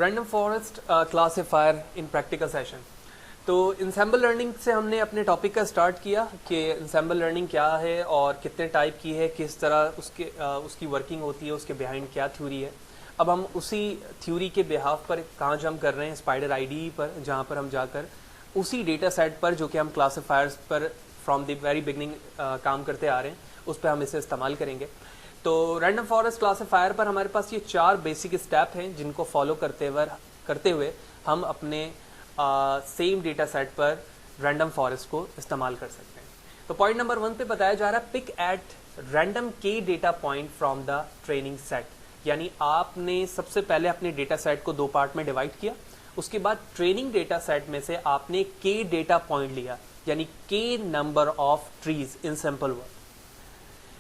Random forest classifier इन practical session. तो ensemble learning से हमने अपने टॉपिक का स्टार्ट किया कि इंसेंबल लर्निंग क्या है और कितने टाइप की है, किस तरह उसकी वर्किंग होती है, उसके बिहाइंड क्या थ्योरी है। अब हम उसी थ्योरी के बिहाफ पर काम जम कर रहे हैं स्पाइडर आईडी पर, जहाँ पर हम जाकर उसी डेटा सेट पर जो कि हम क्लासिफायर्स पर फ्रॉम द वेरी बिगनिंग काम करते आ रहे हैं, उस पर हम इसे इस्तेमाल करेंगे। तो रैंडम फॉरेस्ट क्लासिफायर पर हमारे पास ये 4 बेसिक स्टेप हैं जिनको फॉलो करते हुए हम अपने सेम डेटा सेट पर रैंडम फॉरेस्ट को इस्तेमाल कर सकते हैं। तो पॉइंट नंबर 1 पे बताया जा रहा है पिक एट रैंडम के data point from the training set. यानी आपने सबसे पहले अपने डेटा सेट को 2 पार्ट में डिवाइड किया, उसके बाद ट्रेनिंग डेटा सेट में से आपने के डेटा पॉइंट लिया, यानी के number of trees in simple word.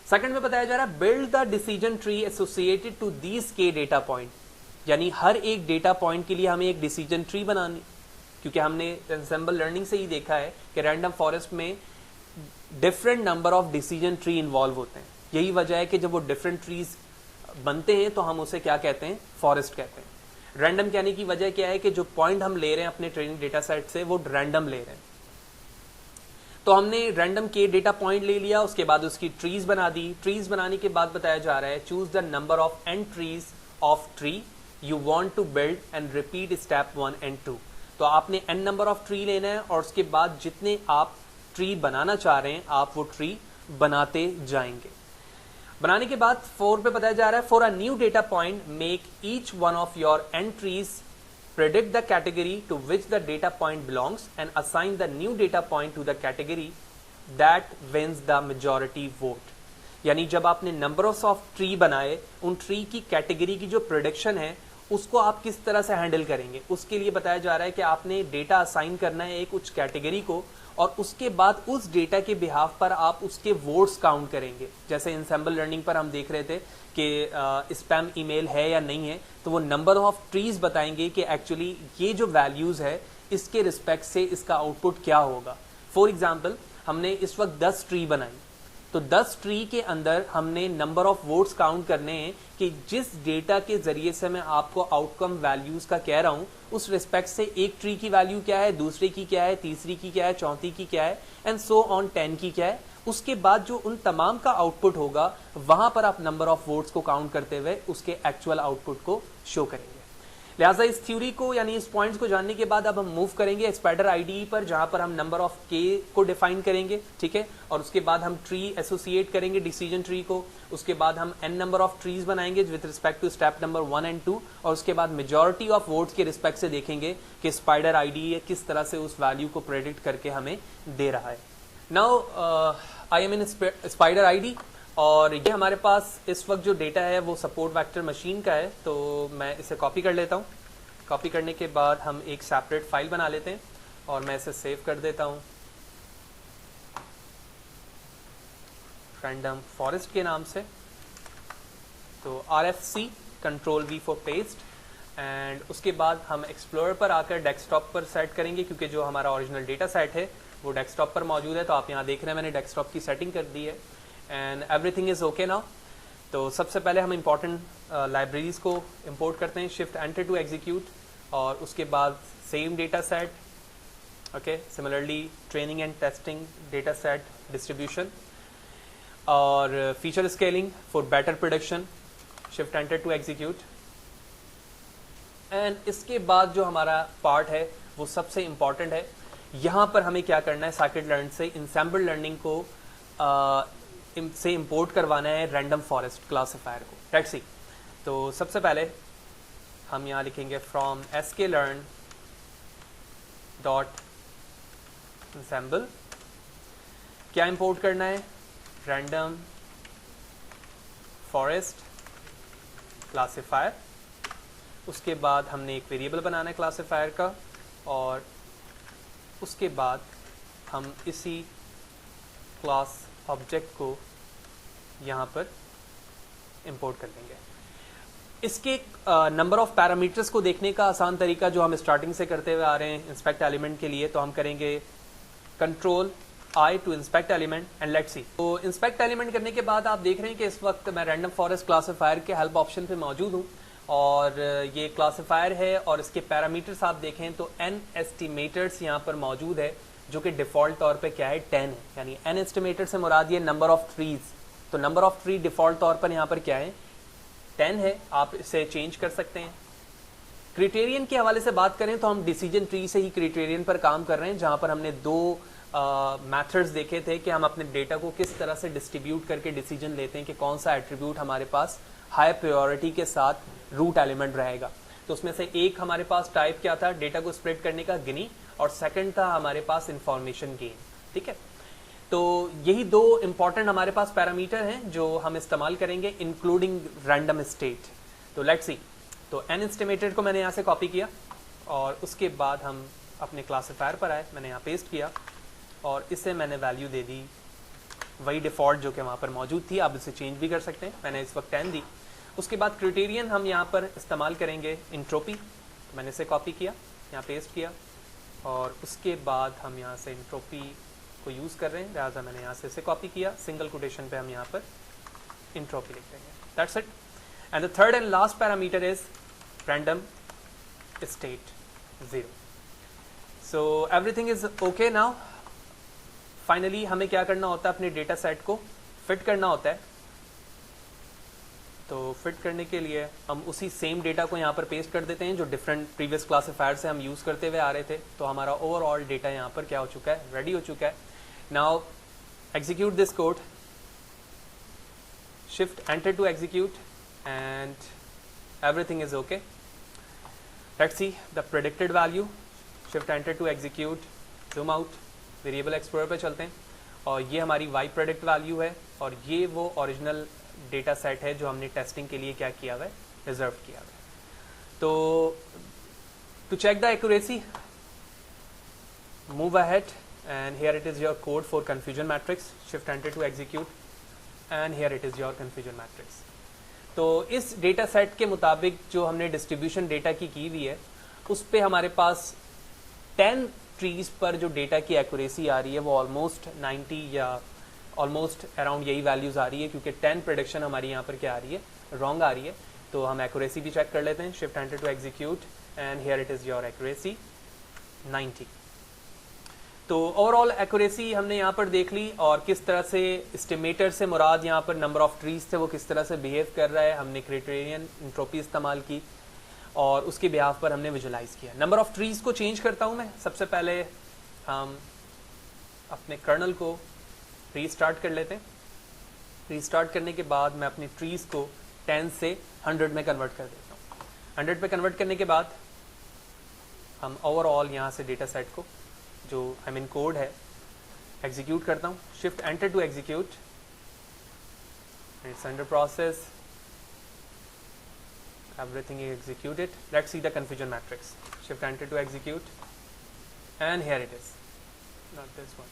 Second में बताया जा रहा है build the decision tree associated to these K data point. यानी हर एक डेटा पॉइंट के लिए हमें एक डिसीजन ट्री बनानी, क्योंकि हमने एंसेंबल लर्निंग से ही देखा है कि रैंडम फॉरेस्ट में different number of decision tree involve होते हैं। यही वजह है कि जब वो डिफरेंट ट्रीज बनते हैं तो हम उसे क्या कहते हैं, फॉरेस्ट कहते हैं। रैंडम कहने की वजह क्या है कि जो पॉइंट हम ले रहे हैं अपने ट्रेनिंग डेटा सेट से वो रैंडम ले रहे हैं। तो हमने रैंडम के डेटा पॉइंट ले लिया, उसके बाद उसकी ट्रीज बना दी। ट्रीज बनाने के बाद बताया जा रहा है choose the number of entries of tree you want to build and repeat step 1 and 2। तो आपने n नंबर ऑफ ट्री लेना है और उसके बाद जितने आप ट्री बनाना चाह रहे हैं आप वो ट्री बनाते जाएंगे। बनाने के बाद 4 पे बताया जा रहा है for a new data point make each one of your entries predict the category to which the data point belongs and assign the new data point to the category that wins the majority vote। यानी जब आपने number of tree बनाए, उन tree की category की जो prediction है उसको आप किस तरह से हैंडल करेंगे, उसके लिए बताया जा रहा है कि आपने डेटा असाइन करना है एक उच्च कैटेगरी को, और उसके बाद उस डेटा के बिहाफ पर आप उसके वोट्स काउंट करेंगे। जैसे इंसेंबल लर्निंग पर हम देख रहे थे कि स्पैम ईमेल है या नहीं है, तो वो नंबर ऑफ ट्रीज बताएंगे कि एक्चुअली ये जो वैल्यूज है इसके रिस्पेक्ट से इसका आउटपुट क्या होगा। फॉर एग्जाम्पल हमने इस वक्त 10 ट्री बनाई, तो 10 ट्री के अंदर हमने नंबर ऑफ वोट्स काउंट करने हैं कि जिस डेटा के जरिए से मैं आपको आउटकम वैल्यूज का कह रहा हूं उस रिस्पेक्ट से एक ट्री की वैल्यू क्या है, दूसरे की क्या है, तीसरी की क्या है, चौथी की क्या है, एंड सो ऑन 10 की क्या है। उसके बाद जो उन तमाम का आउटपुट होगा वहां पर आप नंबर ऑफ वोट्स को काउंट करते हुए उसके एक्चुअल आउटपुट को शो करेंगे। लिहाजा इस थ्योरी को यानी इस पॉइंट्स को जानने के बाद अब हम मूव करेंगे स्पाइडर आईडी पर, जहां पर हम नंबर ऑफ के को डिफाइन करेंगे, ठीक है, और उसके बाद हम ट्री एसोसिएट करेंगे डिसीजन ट्री को। उसके बाद हम n नंबर ऑफ ट्रीज बनाएंगे with respect to step number 1 and 2, और उसके बाद मेजॉरिटी ऑफ वोट्स के रिस्पेक्ट से देखेंगे कि स्पाइडर आईडी किस तरह से उस वैल्यू को प्रेडिक्ट करके हमें दे रहा है। Now I am in spider ID, और ये हमारे पास इस वक्त जो डेटा है वो सपोर्ट वेक्टर मशीन का है, तो मैं इसे कॉपी कर लेता हूँ। कॉपी करने के बाद हम एक सेपरेट फाइल बना लेते हैं और मैं इसे सेव कर देता हूँ रैंडम फॉरेस्ट के नाम से। तो RFC control V for paste, and उसके बाद हम एक्सप्लोरर पर आकर डेस्कटॉप पर सेट करेंगे, क्योंकि जो हमारा ओरिजिनल डेटा सेट है वो डेस्कटॉप पर मौजूद है। तो आप यहाँ देख रहे हैं मैंने डेस्कटॉप की सेटिंग कर दी है and everything is okay now. तो सबसे पहले हम इंपॉर्टेंट लाइब्रेरीज को इंपोर्ट करते हैं, शिफ्ट एंटर टू एग्जीक्यूट, और उसके बाद same data set, okay, similarly training and testing data set distribution, और feature scaling for better production, shift enter to execute. And इसके बाद जो हमारा पार्ट है वो सबसे इंपॉर्टेंट है। यहाँ पर हमें क्या करना है, scikit-learn से इंसेंबल लर्निंग को से इंपोर्ट करवाना है रैंडम फॉरेस्ट क्लासिफायर को। Let's see. तो सबसे पहले हम यहाँ लिखेंगे फ्रॉम sklearn डॉट ensemble। क्या इंपोर्ट करना है, रैंडम फॉरेस्ट क्लासिफायर। उसके बाद हमने एक वेरिएबल बनाना है क्लासिफायर का, और उसके बाद हम इसी क्लास ऑब्जेक्ट को यहाँ पर इंपोर्ट कर देंगे। इसके नंबर ऑफ पैरामीटर्स को देखने का आसान तरीका जो हम स्टार्टिंग से करते हुए आ रहे हैं इंस्पेक्ट एलिमेंट के लिए, तो हम करेंगे control I to inspect element and let's see. तो इंस्पेक्ट एलिमेंट करने के बाद आप देख रहे हैं कि इस वक्त मैं रैंडम फॉरेस्ट क्लासिफायर के हेल्प ऑप्शन पे मौजूद हूँ, और ये क्लासिफायर है और इसके पैरामीटर्स आप देखें तो n एस्टिमेटर्स यहाँ पर मौजूद है जो कि डिफ़ॉल्ट तौर पे क्या है 10 है, यानी n एस्टिमेटर से मुराद ये नंबर ऑफ ट्रीज। तो नंबर ऑफ ट्री डिफ़ॉल्ट तौर पर यहाँ पर क्या है 10 है, आप इसे चेंज कर सकते हैं। क्राइटेरियन के हवाले से बात करें तो हम डिसीजन ट्री से ही क्राइटेरियन पर काम कर रहे हैं, जहाँ पर हमने दो मेथड्स देखे थे कि हम अपने डेटा को किस तरह से डिस्ट्रीब्यूट करके डिसीजन लेते हैं कि कौन सा एट्रीब्यूट हमारे पास हाई प्रायोरिटी के साथ रूट एलिमेंट रहेगा। तो उसमें से एक हमारे पास टाइप क्या था डेटा को स्प्रेड करने का, गिनी, और सेकंड था हमारे पास इंफॉर्मेशन गेन। ठीक है, तो यही दो इंपॉर्टेंट हमारे पास पैरामीटर हैं जो हम इस्तेमाल करेंगे इंक्लूडिंग रैंडम स्टेट। तो लेट्स सी, तो n एस्टिमेटेड को मैंने यहाँ से कॉपी किया और उसके बाद हम अपने क्लासिफायर पर आए, मैंने यहाँ पेस्ट किया और इसे मैंने वैल्यू दे दी वही डिफ़ॉल्ट जो कि वहाँ पर मौजूद थी। आप इसे चेंज भी कर सकते हैं, मैंने इस वक्त 10 दी। उसके बाद क्राइटेरियन हम यहाँ पर इस्तेमाल करेंगे इंट्रोपी, तो मैंने इसे कॉपी किया, यहाँ पेस्ट किया और उसके बाद हम यहाँ से इंट्रोपी को यूज़ कर रहे हैं, लिहाजा मैंने यहाँ से इसे कॉपी किया, सिंगल कोटेशन पे हम यहाँ पर इंट्रोपी लिख देंगे, that's it. And the third and last parameter is random state 0। So everything is okay now. Finally हमें क्या करना होता है, अपने डेटा सेट को फिट करना होता है। तो फिट करने के लिए हम उसी सेम डेटा को यहाँ पर पेस्ट कर देते हैं जो डिफरेंट प्रीवियस क्लासिफायर से हम यूज़ करते हुए आ रहे थे। तो हमारा ओवरऑल डेटा यहाँ पर क्या हो चुका है, रेडी हो चुका है। Now execute this code, shift enter to execute and everything is okay. Let's see the predicted value, shift enter to execute, zoom out, variable explorer पे चलते हैं और ये हमारी वाई प्रेडिक्ट वैल्यू है और ये वो ओरिजिनल डेटा सेट है जो हमने टेस्टिंग के लिए क्या किया हुआ है, रिजर्व किया हुआ है। तो to check the accuracy, move ahead and here it is your code for confusion matrix, shift enter to execute and here it is your confusion matrix. तो इस डेटा सेट के मुताबिक जो हमने डिस्ट्रीब्यूशन डेटा की हुई है उस पे हमारे पास 10 ट्रीज पर जो डेटा की एक्यूरेसी आ रही है वो ऑलमोस्ट 90 या ऑलमोस्ट अराउंड यही वैल्यूज आ रही है, क्योंकि 10 प्रेडिक्शन हमारी यहाँ पर क्या आ रही है, रॉन्ग आ रही है। तो हम एक्यूरेसी भी चेक कर लेते हैं, shift enter to execute and here it is your accuracy 90। तो ओवरऑल एक्यूरेसी हमने यहाँ पर देख ली और किस तरह से एस्टिमेटर से मुराद यहाँ पर नंबर ऑफ ट्रीज थे वो किस तरह से बिहेव कर रहा है। हमने क्राइटेरियन इंट्रोपी इस्तेमाल की और उसके बिहाफ पर हमने विजुलाइज किया। नंबर ऑफ ट्रीज को चेंज करता हूँ मैं। सबसे पहले हम अपने कर्नल को रीस्टार्ट कर लेते हैं। रीस्टार्ट करने के बाद मैं अपनी ट्रीज को 10 से 100 में कन्वर्ट कर देता हूँ। 100 पे कन्वर्ट करने के बाद हम ओवरऑल यहाँ से डेटा सेट को जो आई मीन कोड है एग्जीक्यूट करता हूँ, shift enter to execute, it's under process, everything is executed. Let's see the confusion matrix. Shift enter to execute and here it is, not this one.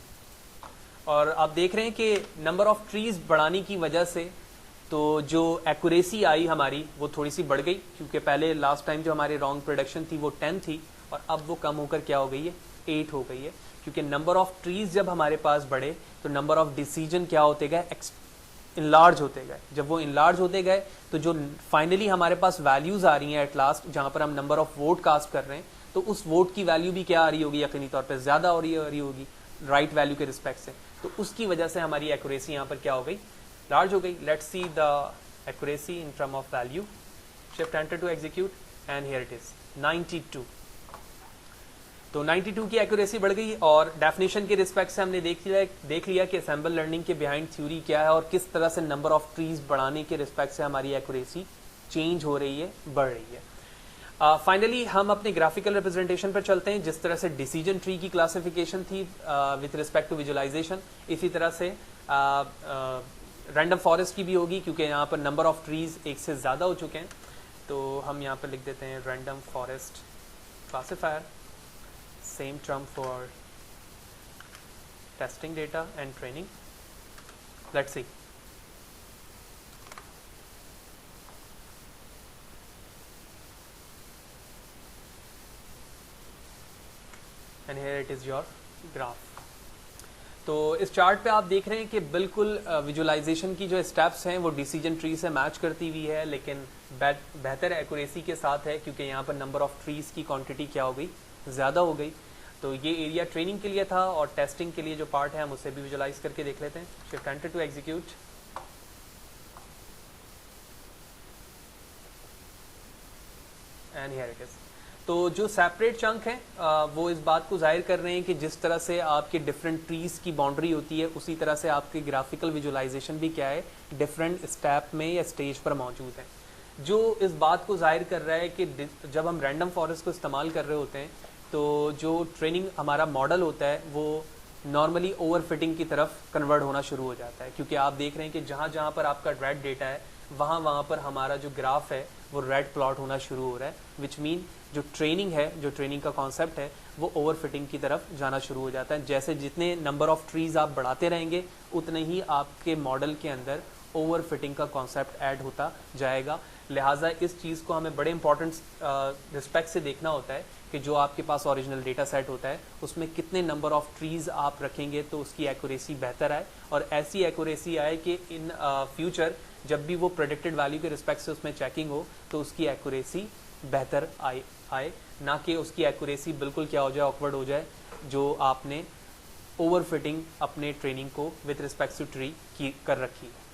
और आप देख रहे हैं कि नंबर ऑफ ट्रीज बढ़ाने की वजह से तो जो एक्यूरेसी आई हमारी वो थोड़ी सी बढ़ गई, क्योंकि पहले लास्ट टाइम जो हमारी रॉन्ग प्रोडक्शन थी वो 10 थी और अब वो कम होकर क्या हो गई है, 8 हो गई है। क्योंकि नंबर ऑफ ट्रीज जब हमारे पास बढ़े तो नंबर ऑफ डिसीजन क्या होते गए, इनलार्ज होते गए। जब वो इनलार्ज होते गए तो जो फाइनली हमारे पास वैल्यूज आ रही हैं एट लास्ट, जहाँ पर हम नंबर ऑफ वोट कास्ट कर रहे हैं, तो उस वोट की वैल्यू भी क्या आ रही होगी, यकीनी तौर पे ज़्यादा हो रही होगी राइट वैल्यू के रिस्पेक्ट से। तो उसकी वजह से हमारी एक्यूरेसी यहाँ पर क्या हो गई, लार्ज हो गई। Let's see the accuracy in term of value, shift enter to execute and here it is 92। तो 92 की एक्यूरेसी बढ़ गई और डेफिनेशन के रिस्पेक्ट से हमने देख लिया कि असेंबल लर्निंग के बिहाइंड थ्योरी क्या है और किस तरह से नंबर ऑफ ट्रीज बढ़ाने के रिस्पेक्ट से हमारी एक्यूरेसी चेंज हो रही है, बढ़ रही है। फाइनली हम अपने ग्राफिकल रिप्रेजेंटेशन पर चलते हैं। जिस तरह से डिसीजन ट्री की क्लासिफिकेशन थी विथ रिस्पेक्ट टू विजुलाइजेशन, इसी तरह से रैंडम फॉरेस्ट की भी होगी, क्योंकि यहाँ पर नंबर ऑफ ट्रीज एक से ज़्यादा हो चुके हैं। तो हम यहाँ पर लिख देते हैं random forest classifier, same term for testing data and training. Let's see. And here it is your graph. तो इस चार्ट पे आप देख रहे हैं कि बिल्कुल विजुअलाइजेशन की जो स्टेप्स हैं वो डिसीजन ट्री से मैच करती हुई है, लेकिन बेहतर एक्यूरेसी के साथ है, क्योंकि यहाँ पर नंबर ऑफ ट्रीज की क्वांटिटी क्या हो गई, ज़्यादा हो गई। तो ये एरिया ट्रेनिंग के लिए था, और टेस्टिंग के लिए जो पार्ट है हम उसे भी विजुअलाइज करके देख लेते हैं। Shift enter to execute. And here it is. तो जो सेपरेट चंक हैं वो इस बात को जाहिर कर रहे हैं कि जिस तरह से आपके डिफरेंट ट्रीज की बाउंड्री होती है, उसी तरह से आपकी ग्राफिकल विजुअलाइजेशन भी क्या है, डिफरेंट स्टेप में या स्टेज पर मौजूद है, जो इस बात को जाहिर कर रहा है कि जब हम रैंडम फॉरेस्ट को इस्तेमाल कर रहे होते हैं तो जो ट्रेनिंग हमारा मॉडल होता है वो नॉर्मली ओवर फिटिंग की तरफ कन्वर्ट होना शुरू हो जाता है, क्योंकि आप देख रहे हैं कि जहाँ जहाँ पर आपका रेड डेटा है वहाँ पर हमारा जो ग्राफ है वो रेड प्लॉट होना शुरू हो रहा है, विच मीन जो ट्रेनिंग है, जो ट्रेनिंग का कॉन्सेप्ट है वो ओवर फिटिंग की तरफ जाना शुरू हो जाता है। जैसे जितने नंबर ऑफ ट्रीज आप बढ़ाते रहेंगे उतने ही आपके मॉडल के अंदर ओवर फिटिंग का कॉन्सेप्ट ऐड होता जाएगा। लिहाजा इस चीज़ को हमें बड़े इंपॉर्टेंट रिस्पेक्ट से देखना होता है कि जो आपके पास ओरिजिनल डेटा सेट होता है उसमें कितने नंबर ऑफ ट्रीज आप रखेंगे तो उसकी एक्यूरेसी बेहतर आए, और ऐसी एक्यूरेसी आए कि इन फ्यूचर जब भी वो प्रेडिक्टेड वैल्यू के रिस्पेक्ट से उसमें चेकिंग हो तो उसकी एक्यूरेसी बेहतर आए, ना कि उसकी एक्यूरेसी बिल्कुल क्या हो जाए, ऑकवर्ड हो जाए, जो आपने ओवर फिटिंग अपने ट्रेनिंग को विद रिस्पेक्ट टू ट्री की कर रखी है।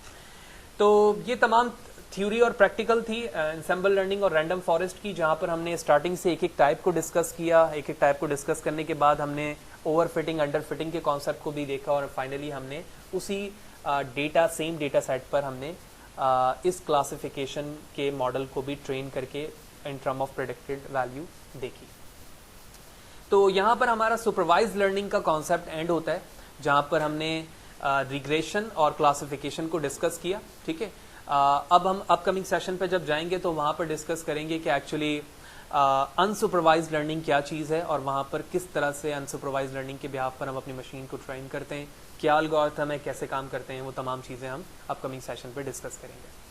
तो ये तमाम थ्योरी और प्रैक्टिकल थी एंसेंबल लर्निंग और रैंडम फॉरेस्ट की, जहाँ पर हमने स्टार्टिंग से एक एक टाइप को डिस्कस किया। एक एक टाइप को डिस्कस करने के बाद हमने ओवर फिटिंग, अंडर फिटिंग के कॉन्सेप्ट को भी देखा, और फाइनली हमने उसी सेम डेटा सेट पर हमने इस क्लासिफिकेशन के मॉडल को भी ट्रेन करके इन टर्म ऑफ प्रेडिक्टेड वैल्यू देखी। तो यहाँ पर हमारा सुपरवाइज लर्निंग का कॉन्सेप्ट एंड होता है, जहाँ पर हमने रिग्रेशन और क्लासिफिकेशन को डिस्कस किया। ठीक है, अब हम अपकमिंग सेशन पे जब जाएंगे तो वहाँ पर डिस्कस करेंगे कि एक्चुअली अनसुपरवाइज लर्निंग क्या चीज़ है, और वहाँ पर किस तरह से अनसुपरवाइज लर्निंग के बिहाफ पर हम अपनी मशीन को ट्रेन करते हैं, क्या एल्गोरिथम है, कैसे काम करते हैं, वो तमाम चीज़ें हम अपकमिंग सेशन पे डिस्कस करेंगे।